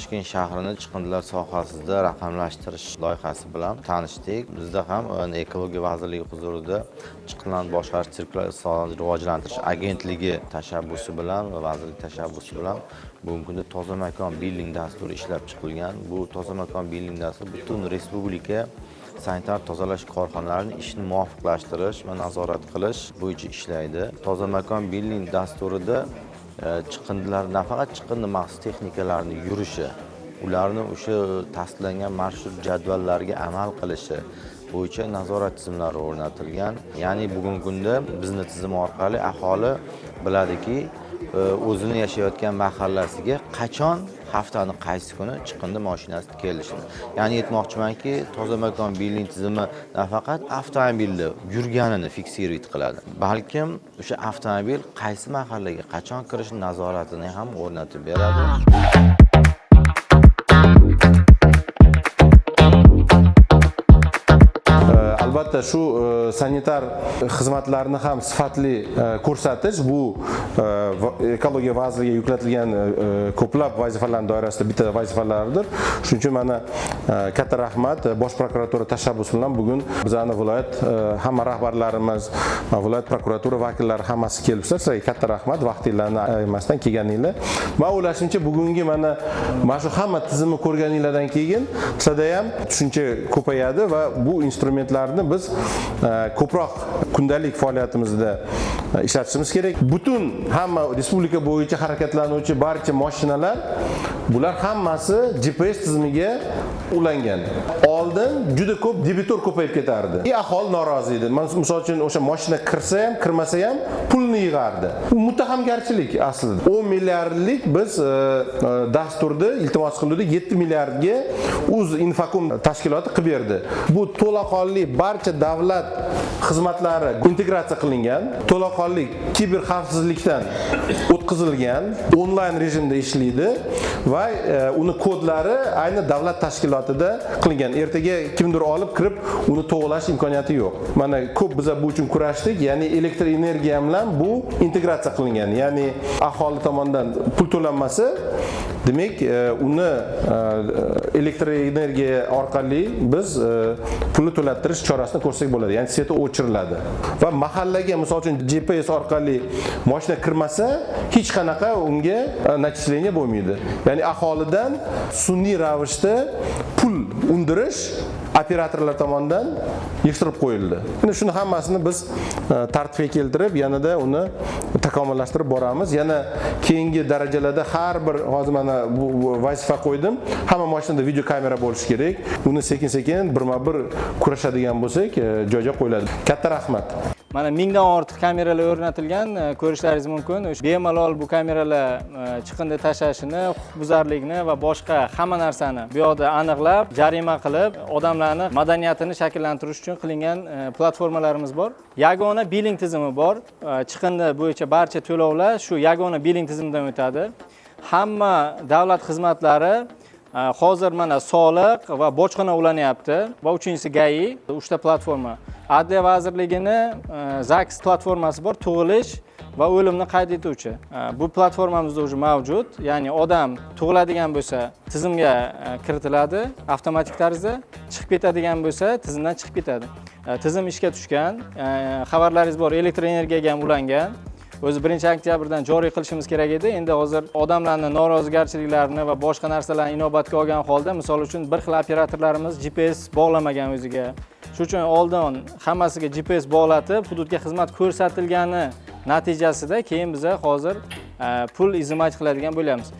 Toshkent shahrini chiqindilar sohasida raqamlashtirish loyihasi bilan tanishdik. Bizda ham Ekologiya vazirligi huzurida chiqindilarni boshqarish sirkulyar iqtisodiyotni rivojlantirish agentligi tashabbusi bilan va vazirlik tashabbusi bilan bugungi kunda toza makon billing dasturi ishlab chiqilgan. Bu toza makon billing dasturi butun respublika sanitar tozalash korxonalarining ishini muvofiqlashtirish va nazorat qilish bo'yicha ishlaydi. Toza makon billing dasturida chiqindilar nafaqat chiqindi maxsus texnikalarni yurishi, ularni o'sha tasdiqlangan marshrut jadvallariga amal qilishi bo'yicha nazorat tizimlari o'rnatilgan. Ya'ni bugungi kunda bizning tizim orqali aholi biladiki, o'zini yashayotgan mahallasiga qachon haftaning qaysi kuni chiqindi mashinasi kelishini. Ya'ni aytmoqchimanki, toza makon billing tizimi nafaqat avtomobilda yurganini fiksировать qiladi, balkim o'sha avtomobil qaysi mahallaga qachon kirishi nazoratini ham o'rnatib beradi. Albatta shu sanitar xizmatlarni ham sifatli ko'rsatish bu ekologiya vaziriga yuklatilgan ko'plab vazifalar doirasida bitta vazifalardir. Shuning uchun mana katta rahmat Bosh prokuratura tashabbusi bilan bugun bizning viloyat hamma rahbarlarimiz, viloyat prokuratura vakillari hammasi kelibsizlar. Sizlarga katta rahmat vaqtinglarni ayirmasdan kelganinglar. Men o'ylashimcha bugungi mana shu hamma tizimni ko'rganinglardan keyin sizlarda ham tushuncha ko'payadi va bu instrumentlarni biz ko'proq kundalik faoliyatimizda ishlatishimiz kerak. Butun hamma respublika bo'yicha harakatlanuvchi barcha mashinalar bular hammasi GPS tizimiga ulangan. Oldin juda ko'p debitor ko'payib ketardi. Aholi norozi edi. Misol uchun o'sha mashina kirsa ham, kirmasa ham pulni yig'ardi. Bu muttahamgarchilik aslida. 10 milliardlik biz dasturda iltimos qildik, 7 milliardga Infocom tashkiloti qilib berdi. Bu to'laqonli barcha davlat xizmatlari integratsiya qilingan, to'laqonli kiber xavfsizlikdan o'tkazilgan, onlayn rejimda ishlaydi va uni kodlari ayni davlat tashkilotida qilingan. Ertaga kimdir olib kirib uni to'g'lash imkoniyati yo'q. Mana ko'p biz bu uchun kurashdik, ya'ni elektr energiya bilan bu integratsiya qilingan. Ya'ni aholi tomonidan pul to'lanmasa, demak uni elektr energiya orqali biz pulni to'lattirish chorasini ko'rsak bo'ladi. Ya'ni sveti o'chiriladi. Va mahallaga misol uchun GPS orqali mashina kirmasa, hech qanaqa unga nachисление bo'lmaydi. Ya'ni aholidan sun'iy ravishda pul undirish operatorlar tomonidan yig'ishtirib qo'yildi. Endi shuni hammasini biz tartibga keltirib, yanada uni takomillashtirib boramiz. Yana keyingi darajalarda har bir hozir mana bu vazifa qo'ydim. Hamma mashinada video kamera bo'lishi kerak. Uni sekin-sekin birma-bir kurashadigan bo'lsak, joyga qo'yiladi. Katta rahmat. Mana 1000 dan ortiq kameralar o'rnatilgan, ko'rishlaringiz mumkin. Bemalol bu kameralar chiqindi tashashini, huquqbuzarlikni va boshqa hamma narsani bu yerda aniqlab, jarima qilib, odamlarni madaniyatini shakllantirish uchun qilingan platformalarimiz bor. Yagona billing tizimi bor. Chiqindi bo'yicha barcha to'lovlar shu yagona billing tizimidan o'tadi. Hamma davlat xizmatlari hozir mana soliq va bojxona ulanyapti va uchinchisi GAI, 3 ta platforma. Adliya vazirligini ZAKS platformasi bor, tug'ilish va o'limni qayd etuvchi. Bu platformamizda уже mavjud. Ya'ni odam tug'iladigan bo'lsa, tizimga kiritiladi avtomatik tarzda, chiqib ketadigan bo'lsa, tizimdan chiqib ketadi. Tizim ishga tushgan, xabarlaringiz bor, elektr energiyaga ham ulangan. O'zi 1-oktyabrdan joriy qilishimiz kerak edi. Endi hozir odamlarning norozigarchiliklarini va boshqa narsalarni inobatga olgan holda, misol uchun bir xil operatorlarimiz GPS bog'lamagan o'ziga. Shuning uchun oldin hammasiga GPS bog'latib, hududga xizmat ko'rsatilgani natijasida keyin biz hozir pul izimaj qiladigan bo'lamiz.